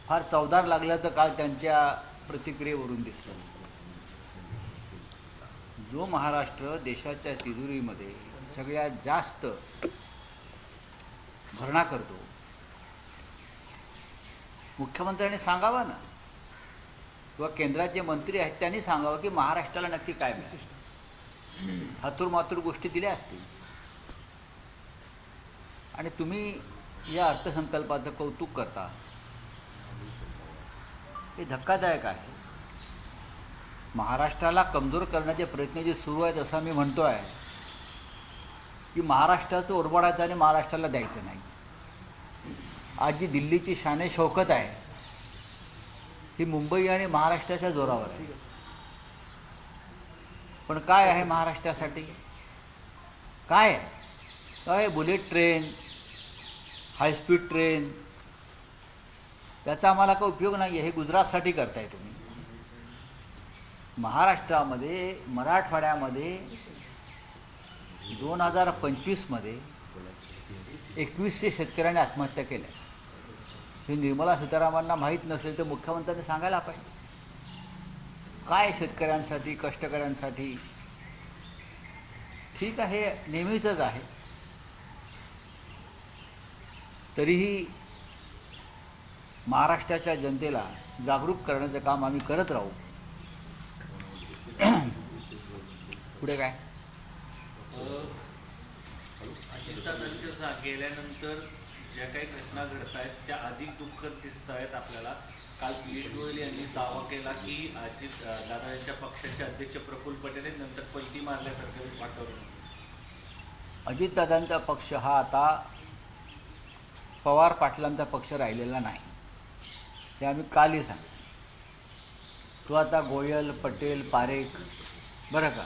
फार चवदार लागल्याचं काल त्यांच्या प्रतिक्रियेवरून दिसलं. जो महाराष्ट्र देशाच्या तिजोरीमध्ये सगळ्यात जास्त भरणा करतो, मुख्यमंत्र्यांनी सांगावा ना, किंवा केंद्राचे मंत्री आहेत त्यांनी सांगावं की महाराष्ट्राला नक्की काय मिळालं. हातूरमातूर गोष्टी दिल्या असतील. आणि तुम्ही या अर्थसंकल्पाचं कौतुक करता, हे धक्कादायक आहे. महाराष्ट्राला कमजोर करण्याचे प्रयत्न जे सुरू आहेत असं मी म्हणतो आहे की महाराष्ट्राचं ओरबाडायचं आणि महाराष्ट्राला द्यायचं नाही. आज जी दिल्लीची शाने शौकत आहे ही मुंबई आणि महाराष्ट्राच्या जोरावर आहे. पण काय आहे महाराष्ट्रासाठी? काय आहे? काय बुलेट ट्रेन, हायस्पीड ट्रेन, त्याचा आम्हाला काही उपयोग नाही आहे. हे गुजरातसाठी करताय तुम्ही. महाराष्ट्रामध्ये, मराठवाड्यामध्ये 2025मध्ये 2100 शेतकऱ्यांनी आत्महत्या केल्या. हे निर्मला सीतारामनांना माहीत नसेल तर मुख्यमंत्र्यांनी सांगायला पाहिजे. काय शेतकऱ्यांसाठी, कष्टकऱ्यांसाठी? ठीक आहे, नेहमीचंच आहे. तरीही महाराष्ट्राच्या जनतेला जागरूक करण्याचं काम आम्ही करत राहू. पुढे काय? अजितदादांच्या गेल्यानंतर ज्या काही घटना घडत आहेत त्या अधिक दुःखद दिसत आहेत आपल्याला. काल पियुष गोयल यांनी दावा केला की अजितदादा यांच्या पक्षाचे अध्यक्ष प्रफुल्ल पटेल नंतर पलटी मारल्यासारखं वातावरण. अजितदादांचा पक्ष हा आता पवार पाटलांचा पक्ष राहिलेला नाही. हे आम्ही कालही सांगितलं. तो आता गोयल, पटेल, पारेख, बरं का,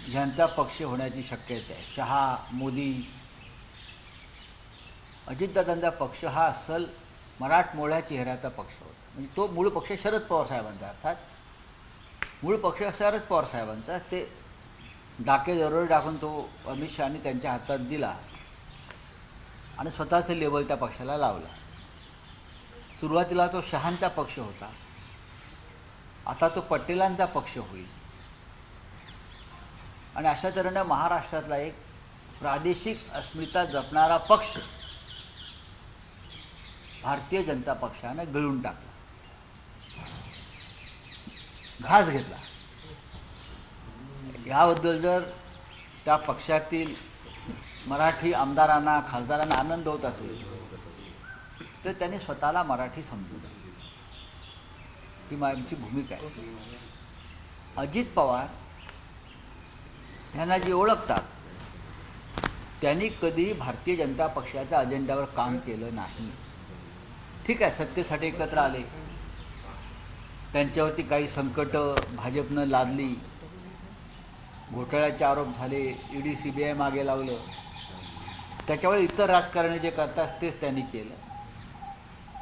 ह्यांचा पक्ष होण्याची शक्यता आहे. शहा, मोदी. अजितदादांचा पक्ष हा अस्सल मराठमोळ्या चेहऱ्याचा पक्ष होता. म्हणजे तो मूळ पक्ष शरद पवार साहेबांचा, अर्थात मूळ पक्ष शरद पवार साहेबांचा. ते डाके जरूर टाकून तो अमित शहानी त्यांच्या हातात दिला आणि स्वतःचं लेबल त्या पक्षाला लावला. सुरुवातीला तो शहांचा पक्ष होता, आता तो पटेलांचा पक्ष होईल. आणि अशा तऱ्हेने महाराष्ट्रातला एक प्रादेशिक अस्मिता जपणारा पक्ष भारतीय जनता पक्षाने गिळून टाकला, घास घेतला. याबद्दल जर त्या पक्षातील मराठी आमदारांना, खासदारांना आनंद होत असेल तर त्यांनी स्वतःला मराठी समजू द्या. ही आमची भूमिका आहे. अजित पवार यांना जे ओळखतात त्यांनी कधी भारतीय जनता पक्षाच्या अजेंड्यावर काम केलं नाही. ठीक आहे, सत्तेसाठी एकत्र आले, त्यांच्यावरती काही संकटं भाजपनं लादली, घोटाळ्याचे आरोप झाले, ईडी CBI मागे लावलं. त्याच्यावर इतर राजकारणी जे करतात तेच त्यांनी केलं.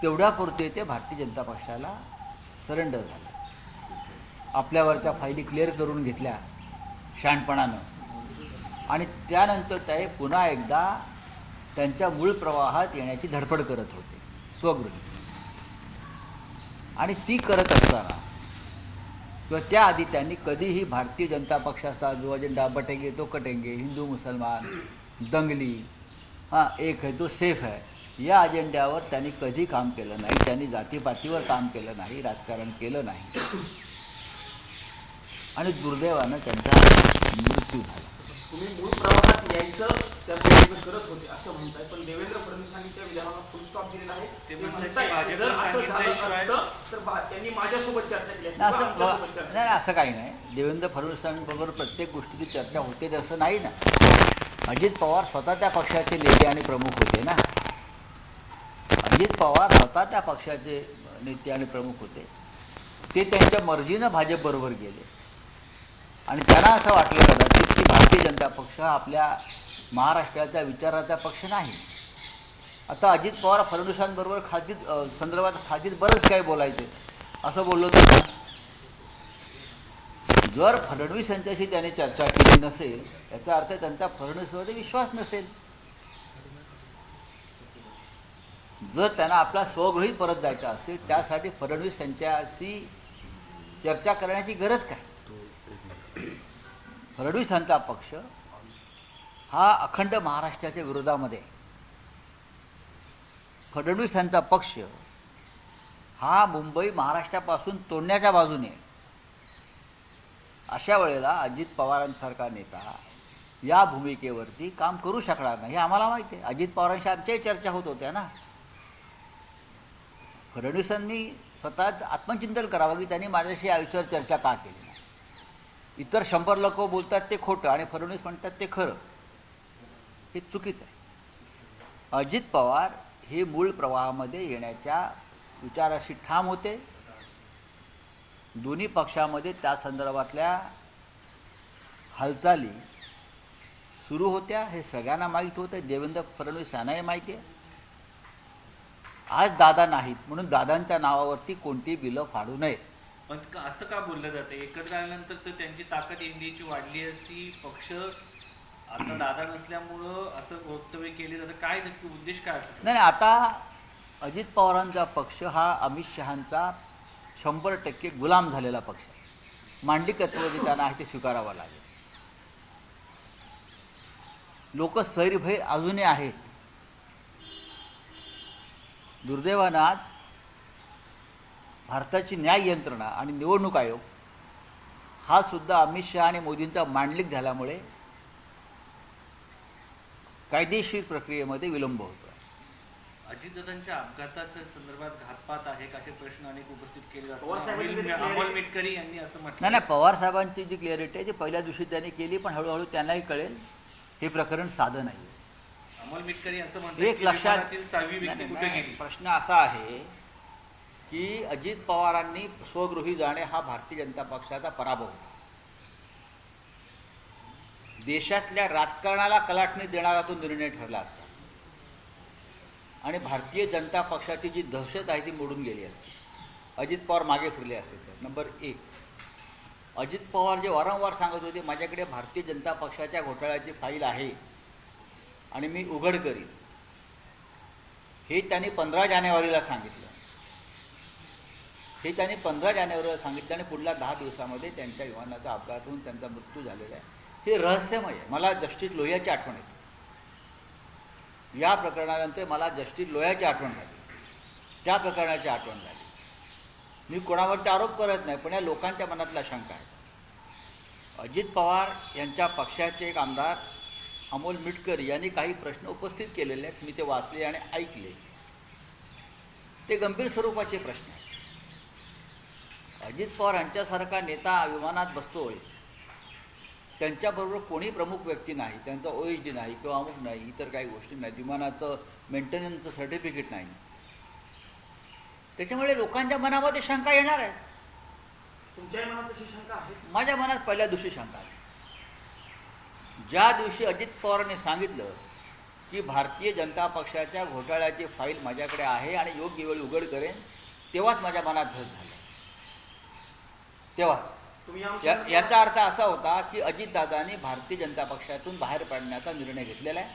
तेवढ्यापुरते ते भारतीय जनता पक्षाला सरेंडर झाले. आपल्यावरच्या फायली क्लिअर करून घेतल्या शहाणपणानं आणि त्यानंतर ते पुन्हा एकदा त्यांच्या मूळ प्रवाहात येण्याची धडपड करत होते स्वगृही. आणि ती करत असताना किंवा त्याआधी त्यांनी कधीही भारतीय जनता पक्षाचा जो अजेंडा बटेंगे तो कटेंगे, हिंदू मुसलमान, दंगली, एक है तो सेफ है, या अजेंड्यावर त्यांनी कधी काम केलं नाही. त्यांनी जातीपातीवर काम केलं नाही, राजकारण केलं नाही आणि दुर्दैवानं त्यांचा मृत्यू झाला. तुम्ही मूळ प्रवाहात यायचं त्या प्रयत्न करत होते असं म्हणताय, पण देवेंद्र फडणवीसांनी त्या विधानाला फुल स्टॉप दिलेला आहे. ते म्हणताय जर असं झालं असतं तर त्यांनी माझ्यासोबत चर्चा केली असती. नाही, असं काही नाही. देवेंद्र फडणवीसांबरोबर प्रत्येक गोष्टीची चर्चा होते तसं नाही ना. अजित पवार स्वतः त्या पक्षाचे नेते आणि प्रमुख होते ना. अजित पवार स्वतः त्या पक्षाचे नेते आणि प्रमुख होते. ते त्यांच्या मर्जीनं भाजपबरोबर गेले आणि त्यांना असं वाटलं कदाचित की भारतीय जनता पक्ष हा आपल्या महाराष्ट्राच्या विचाराचा पक्ष नाही. आता अजित पवार फडणवीसांबरोबर संदर्भात खादीत बरंच काय बोलायचे असं बोललो तर जर फडणवीस यांच्याशी त्याने चर्चा केली नसेल याचा अर्थ त्यांचा फडणवीसवर विश्वास नसेल. जर त्यांना आपला स्वगृही परत जायचा असेल त्यासाठी फडणवीस यांच्याशी चर्चा करण्याची गरज काय? फडणवीस यांचा पक्ष हा अखंड महाराष्ट्राच्या विरोधामध्ये, फडणवीस यांचा पक्ष हा मुंबई महाराष्ट्रापासून तोडण्याच्या बाजूने. अशा वेळेला अजित पवारांसारखा नेता या भूमिकेवरती काम करू शकणार नाही हे आम्हाला माहिती आहे. अजित पवारांशी आमच्याही चर्चा होत होत्या ना. फडणवीसांनी स्वतःच आत्मचिंतन करावं की त्यांनी माझ्याशी आयुष्यावर चर्चा का केली नाही. इतर 100 लोक बोलतात ते खोटं आणि फडणवीस म्हणतात ते खरं. हे चुकीचं आहे. अजित पवार हे मूळ प्रवाहामध्ये येण्याच्या विचाराशी ठाम होते. दोन्ही पक्षामध्ये त्या संदर्भातल्या हालचाली सुरू होत्या हे सगळ्यांना माहीत होतं. देवेंद्र फडणवीस यांनाही माहिती आहे. आज दादा नाहीत म्हणून दादांच्या नावावरती कोणती बिलं फाडू नयेत. पण असं का बोललं जातं? एकत्र आल्यानंतर तर त्यांची ताकद एनडीएची वाढली असती. पक्ष आता दादा नसल्यामुळं असं वक्तव्य केले जातं. काय नक्की उद्देश काय असतो? नाही, आता अजित पवारांचा पक्ष हा अमित शहांचा 100% गुलाम झालेला पक्ष आहे. मांडलिकत्व जे त्यांना आहे ते स्वीकारावं लागेल. लोक सैरभैर अजूनही आहेत. दुर्दैवानं आज भारताची न्याय यंत्रणा आणि निवडणूक आयोग हा सुद्धा अमित शहा आणि मोदींचा मांडलिक झाल्यामुळे कायदेशीर प्रक्रियेमध्ये विलंब होतो. अजितदादांच्या अपघाताच्या संदर्भात घातपात आहे का असे प्रश्न अनेक उपस्थित केले पवार साहेबांनी जातात. जरी अमोल मेटकरी यांनी असं म्हटलं. नाही, पवार साहेबांची जी क्लिअरिटी आहे ती पहिल्या दिवशी त्यांनी केली, पण हळूहळू त्यांनाही कळेल हे प्रकरण साधं नाही. अमोल मेटकरी असं म्हणतात एक की लक्षात विमानातील 6वी व्यक्ती कुठे नाही, गेली? प्रश्न असा आहे की अजित पवारांनी स्वगृही जाणे हा भारतीय जनता पक्षाचा पराभव होता. देशातल्या राजकारणाला कलाटणी देणारा तो निर्णय ठरला असता आणि भारतीय जनता पक्षाची जी दहशत आहे ती मोडून गेली असती. अजित पवार मागे फिरले असते. तर नंबर 1, अजित पवार जे वारंवार सांगत होते माझ्याकडे भारतीय जनता पक्षाच्या घोटाळ्याची फाईल आहे आणि मी उघड करीन, हे त्यांनी 15 जानेवारीला सांगितलं. हे त्यांनी 15 जानेवारीला सांगितलं आणि पुढल्या 10 दिवसामध्ये त्यांच्या विमानाचा अपघात होऊन त्यांचा मृत्यू झालेला आहे. हे रहस्यमय आहे. मला जस्टिस लोहियाची आठवण येते. या प्रकरणानंतर मला जस्टिस लोहियाची आठवण झाली, त्या प्रकरणाची आठवण झाली. मी कोणावरती आरोप करत नाही, पण या लोकांच्या मनातला शंका आहे. अजित पवार यांच्या पक्षाचे एक आमदार अमोल मिटकरी यांनी काही प्रश्न उपस्थित केलेले आहेत. मी ते वाचले आणि ऐकले. ते गंभीर स्वरूपाचे प्रश्न आहेत. अजित पवार यांच्यासारखा नेता विमानात बसतोय, त्यांच्याबरोबर कोणी प्रमुख व्यक्ती नाही, त्यांचा OSD नाही किंवा अमुक नाही, इतर काही गोष्टी नाहीत, विमानाचं मेंटेनन्सचं सर्टिफिकेट नाही. त्याच्यामुळे लोकांच्या मनामध्ये शंका येणार आहे. तुमच्याही मनात तशी शंका आहे? माझ्या मनात पहिल्या दिवशी शंका आहे. ज्या दिवशी अजित पवारांनी सांगितलं की भारतीय जनता पक्षाच्या घोटाळ्याची फाईल माझ्याकडे आहे आणि योग्य वेळी उघड करेन, तेव्हाच माझ्या मनात धस झालं. तेव्हाच याचा अर्थ असा होता की अजितदादांनी भारतीय जनता पक्षातून बाहेर पडण्याचा निर्णय घेतलेला आहे.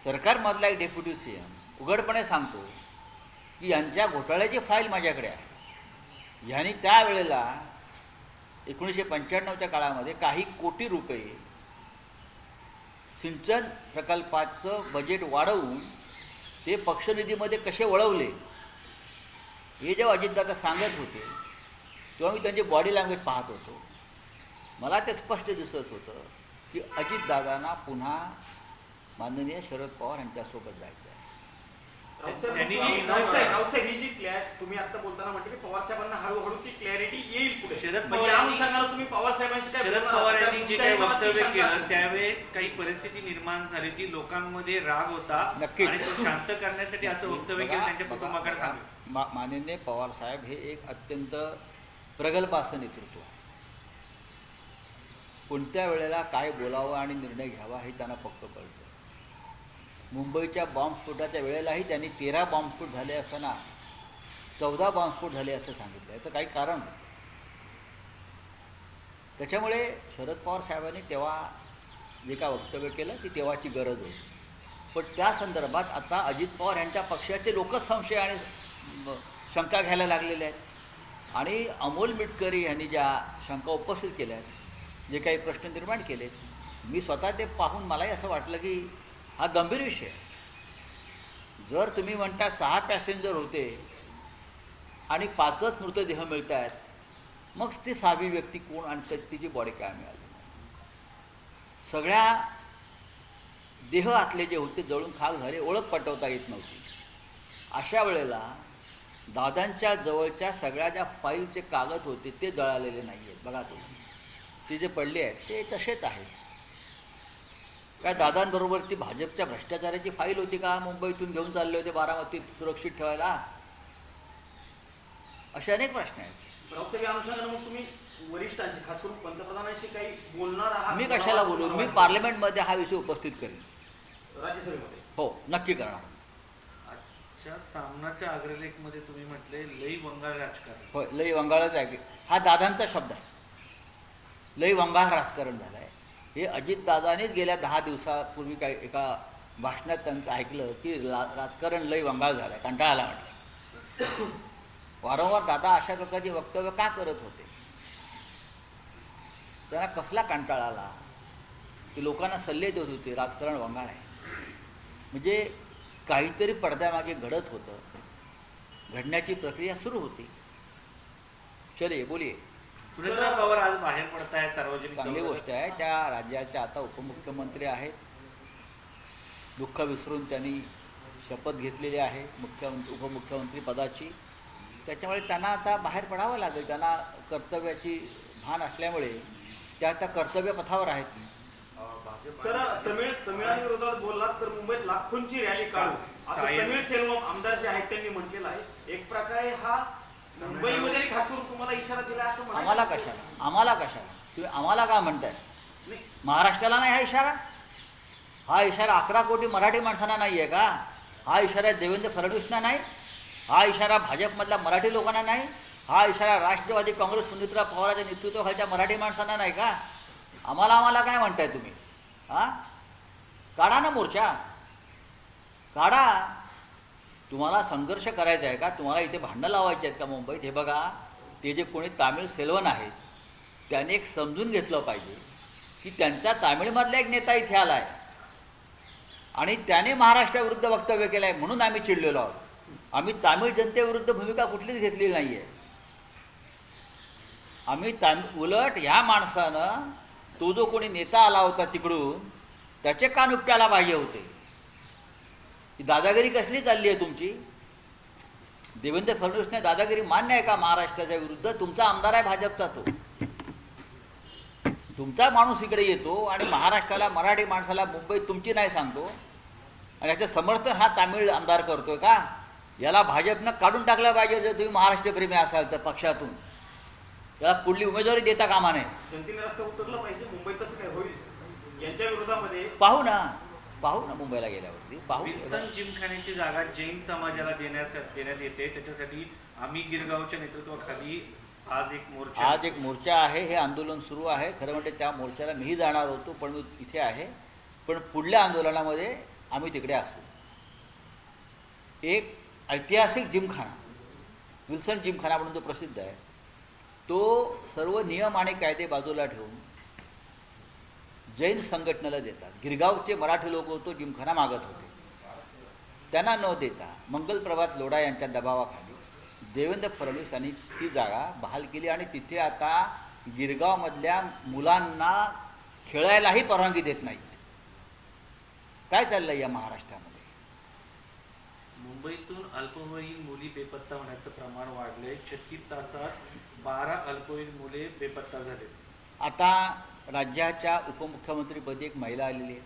सरकारमधला एक डेप्युटी CM उघडपणे सांगतो की यांच्या घोटाळ्याची फाईल माझ्याकडे आहे. ह्यांनी त्यावेळेला 1995च्या काळामध्ये काही कोटी रुपये सिंचन प्रकल्पाचं बजेट वाढवून ते पक्षनिधीमध्ये कसे वळवले हे जेव्हा अजितदादा सांगत होते तेव्हा मी त्यांची बॉडी लँग्वेज पाहत होतो. मला ते स्पष्ट दिसत होतं की अजितदादांना पुन्हा माननीय शरद पवार यांच्यासोबत जायचं आहे. ही जी तुम्ही आता बोलताना म्हटलं की पवार साहेबांना हळूहळू ती क्लॅरिटी येईल पुढे. शरद पवार या अनुषंगाने तुम्ही पवार साहेबांशी काय शरद बोलणार? पवार यांनी जे तुमच्याही काही मनात ती वक्तव्य शंका केलं असेल. त्यावेळेस काही परिस्थिती निर्माण झाली ती लोकांमध्ये राग होता नक्कीच. आणि तो शांत करण्यासाठी असं वक्तव्य केलं त्यांच्या कुटुंबाकडे सांगितलं. माननीय पवार साहेब हे एक अत्यंत प्रगल्भ असं नेतृत्व आहे. कोणत्या वेळेला काय बोलावं आणि निर्णय घ्यावा हे त्यांना पक्क कळतं. मुंबईच्या बॉम्बस्फोटाच्या वेळेलाही त्यांनी 13 बॉम्बस्फोट झाले असताना 14 बॉम्बस्फोट झाले असं सांगितलं. याचं काही कारण होतं. त्याच्यामुळे शरद पवार साहेबांनी तेव्हा जे काय वक्तव्य केलं ती तेव्हाची गरज होती. पण त्या संदर्भात आता अजित पवार यांच्या पक्षाचे लोकच संशय आणि शंका घ्यायला लागलेले आहेत आणि अमोल मिटकरी यांनी ज्या शंका उपस्थित केल्या आहेत, जे काही प्रश्न निर्माण केलेत, मी स्वतः ते पाहून मलाही असं वाटलं की हा गंभीर विषय आहे. जर तुम्ही म्हणता 6 पॅसेंजर होते आणि 5च मृतदेह मिळत आहेत, मग ती 6वी व्यक्ती कोण आणि तिची बॉडी काय मिळाली? सगळ्या देह आतले जे होते जळून खाक झाले, ओळख पटवता येत नव्हती. अशा वेळेला दादांच्या जवळच्या सगळ्या ज्या फाईलचे कागद होते ते जळालेले नाही आहेत. बघा तुम्ही, ते जे पडले आहेत ते तसेच आहेत. काय दादांबरोबर ती भाजपच्या भ्रष्टाचाराची फाईल होती का? मुंबईतून घेऊन चालले होते बारामतीत सुरक्षित ठेवायला? असे अनेक प्रश्न आहेत. लोकसभा अनुषंगाने मग तुम्ही वरिष्ठांशी, खास करून पंतप्रधानांशी काही बोलणार आहात? मी कशाला बोलू? मी पार्लमेंटमध्ये हा विषय उपस्थित करेन. राज्यसभेमध्ये? हो, नक्की करणार. आजच्या सामनाच्या अग्रलेखमध्ये तुम्ही म्हटले लई वंगाळ राजकारण. होय, लई वंगाळच आहे. हा दादांचा शब्द आहे. लई वंगाळ राजकारण झालं आहे. हे अजितदादानेच गेल्या 10 दिवसापूर्वी काही एका भाषणात त्यांचं ऐकलं की राजकारण लई वंगाळ झालं आहे, कंटाळा आला म्हटलं. वारंवार दादा अशा प्रकारची वक्तव्य का करत होते? त्यांना कसला कंटाळा आला? ते लोकांना सल्ले देत होते राजकारण वंगाळ आहे. म्हणजे काहीतरी पडद्यामागे घडत होतं, घडण्याची प्रक्रिया सुरू होती. चले बोलिये. सुनेत्रा पवार आज बाहेर पडत आहे सार्वजनिक. चांगली गोष्ट आहे. त्या राज्याच्या आता उपमुख्यमंत्री आहेत. दुःख विसरून त्यांनी शपथ घेतलेली आहे उपमुख्यमंत्री पदाची. त्याच्यामुळे त्यांना आता बाहेर पडावं लागेल. त्यांना कर्तव्याची भान असल्यामुळे त्या आता कर्तव्य पथावर आहेत. सर, तमिळनाडू विरोधात बोललात तर मुंबईत लाखोंची रॅली काढू असं तमिळ सेल्वम आमदार जे आहेत त्यांनी म्हटलेलं आहे. एक प्रकारे हा मुंबईमध्ये खास करून तुम्हाला इशारा दिला असं म्हणायचं? आम्हाला कशाला तुम्ही आम्हाला काय म्हणताय? महाराष्ट्राला नाही हा इशारा? हा इशारा 11 कोटी मराठी माणसांना नाही आहे का? हा इशारा देवेंद्र फडणवीसना नाही? हा इशारा भाजपमधल्या मराठी लोकांना नाही? हा इशारा राष्ट्रवादी काँग्रेस सुनेत्रा पवारांच्या नेतृत्वाखालच्या मराठी माणसांना नाही का? आम्हाला काय म्हणताय तुम्ही? हा, काढा ना मोर्चा, काढा. तुम्हाला संघर्ष करायचा आहे का? तुम्हाला इथे भांडणं लावायची आहेत का मुंबईत? हे बघा, ते जे कोणी तामिळ सेल्वन आहेत त्याने एक समजून घेतलं पाहिजे की त्यांच्या तामिळमधला एक नेता इथे आला आहे आणि त्याने महाराष्ट्राविरुद्ध वक्तव्य केलं आहे म्हणून आम्ही चिडलेलो आहोत. आम्ही तामिळ जनतेविरुद्ध भूमिका कुठलीच घेतलेली नाही आहे. आम्ही उलट ह्या माणसानं, तो जो कोणी नेता आला होता तिकडून, त्याचे कान उपटायला पाहिजे होते. ही दादागिरी कसली चालली आहे तुमची? देवेंद्र फडणवीसने दादागिरी मान्य आहे का महाराष्ट्राच्या विरुद्ध? तुमचा आमदार आहे भाजपचा, तो तुमचा माणूस इकडे येतो आणि महाराष्ट्राला, मराठी माणसाला मुंबईत तुमची नाही सांगतो आणि याचं समर्थन हा तामिळ आमदार करतोय का? याला भाजपनं काढून टाकलं पाहिजे. जर तुम्ही महाराष्ट्रप्रेमी असाल तर पक्षातून याला पुढली उमेदवारी देता कामा नये. जनतेने रस्ता उतरला पाहिजे. मुंबईत कसं काय होईल? यांच्या विरोधामध्ये पाहू ना मुंबईला गेल्यावरती पाहू. विल्सन जिमखान्याची जागा जैन समाजाला देण्यात येते. त्याच्यासाठी आम्ही गिरगावच्या नेतृत्वाखाली आज एक मोर्चा आहे. हे आंदोलन सुरू आहे. खरं म्हणजे त्या मोर्चाला मीही जाणार होतो, पण मी इथे आहे. पण पुढल्या आंदोलनामध्ये आम्ही तिकडे असू. एक ऐतिहासिक जिमखाना, विल्सन जिमखाना म्हणून जो प्रसिद्ध आहे, तो सर्व नियम आणि कायदे बाजूला ठेवून जैन संघटनेला देतात. गिरगावचे मराठी लोक तो जिमखाना मागत होते. त्यांना न देता मंगलप्रभात लोढा यांच्या दबावाखाली देवेंद्र फडणवीस यांनी ती जागा बहाल केली आणि तिथे आता गिरगावमधल्या मुलांना खेळायलाही परवानगी देत नाहीत. काय चाललंय या महाराष्ट्रामध्ये? मुंबईतून अल्पवयीन मुली बेपत्ता होण्याचं प्रमाण वाढलंय. 36 तासात 12 अल्पवयीन मुले बेपत्ता झाले. आता राज्याच्या उपमुख्यमंत्रीपदी एक महिला आलेली आहे.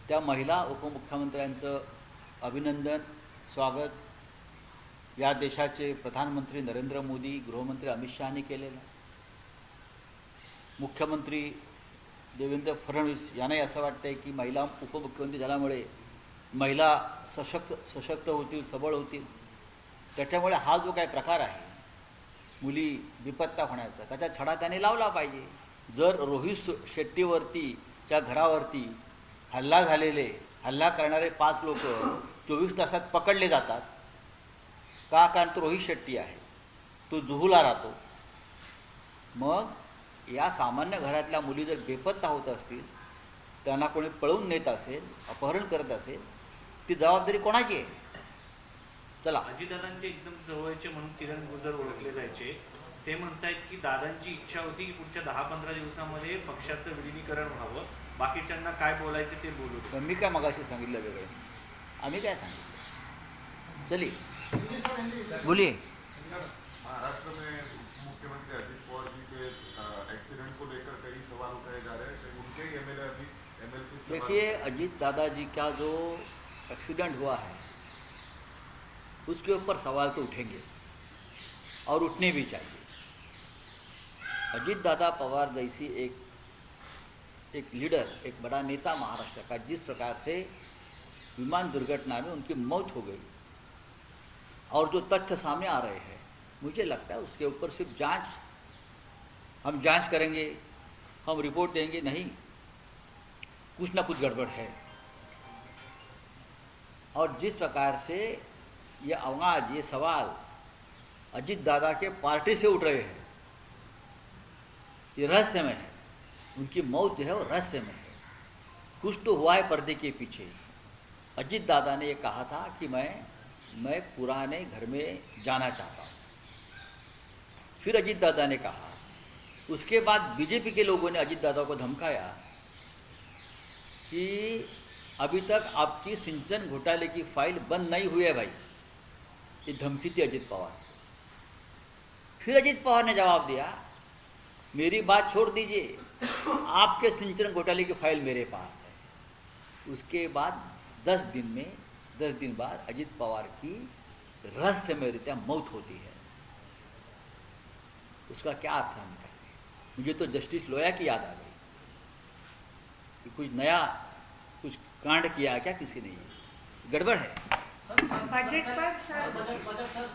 त्या महिला उपमुख्यमंत्र्यांचं अभिनंदन, स्वागत या देशाचे प्रधानमंत्री नरेंद्र मोदी, गृहमंत्री अमित शहानी केलेलं आहे. मुख्यमंत्री देवेंद्र फडणवीस यांनाही असं वाटतं आहे की महिला उपमुख्यमंत्री झाल्यामुळे महिला सशक्त होतील, सबळ होतील. त्याच्यामुळे हा जो काही प्रकार आहे मुली बेपत्ता होण्याचा, त्याचा छडा त्याने लावला पाहिजे. जर रोहित शेट्टीवरतीच्या घरावरती हल्ला करणारे 5 लोक 24 तासात पकडले जातात का? कारण तो रोहित शेट्टी आहे, तो जुहूला राहतो. मग या सामान्य घरातल्या मुली जर बेपत्ता होत असतील, त्यांना कोणी पळवून नेत असेल, अपहरण करत असेल, ती जबाबदारी कोणाची आहे? चला, अजितदादांचे एकदम जवळचे म्हणून किरण गुजर ओळखले जायचे. ते म्हणतायत की दादांची इच्छा होती की पुढच्या 10-15 दिवसामध्ये पक्षाचं विलिनीकरण व्हावं, बाकीच्यांना काय बोलायचं ते बोलू. पण मी काय मगाशी सांगितलं वेगळं, आम्ही काय सांगितलं? चलिए बोलिए. महाराष्ट्र में मुख्यमंत्री अजित पवार जी के एक्सीडेंट को लेकर कई सवाल उठाए जा रहे हैं, कई उनके ही एमएलए अभी एमएलसी. देखिए, अजीत दादाजी का जो एक्सीडेंट हुआ है उसके ऊपर सवाल तो उठेंगे और उठने भी चाहिए. अजीत दादा पवार जैसी एक लीडर, एक बड़ा नेता महाराष्ट्र का, जिस प्रकार से विमान दुर्घटना में उनकी मौत हो गई और जो तथ्य सामने आ रहे हैं, मुझे लगता है उसके ऊपर सिर्फ हम जांच करेंगे, हम रिपोर्ट देंगे, नहीं, कुछ ना कुछ गड़बड़ है. और जिस प्रकार से ये आवाज़, ये सवाल अजीत दादा के पार्टी से उठ रहे हैं, ये रहस्यमय है. उनकी मौत जो है वो रहस्यमय है. कुछ तो हुआ है पर्दे के पीछे. अजीत दादा ने ये कहा था कि मैं पुराने घर में जाना चाहता हूँ. फिर अजीत दादा ने कहा, उसके बाद बीजेपी के लोगों ने अजीत दादा को धमकाया कि अभी तक आपकी सिंचन घोटाले की फाइल बंद नहीं हुई है भाई. ये धमकी थी अजीत पवार. फिर अजीत पवार ने जवाब दिया, मेरी बात छोड़ दीजिए, आपके सिंचन घोटाले की फाइल मेरे पास है. उसके बाद 10 दिन बाद अजीत पवार की रहस्यमय रीत्या मौत होती है. उसका क्या अर्थ हम कहेंगे? मुझे तो जस्टिस लोया की याद आ गई कि कुछ नया, कुछ कांड किया है क्या किसी ने? गड़बड़ है. बजट पर सर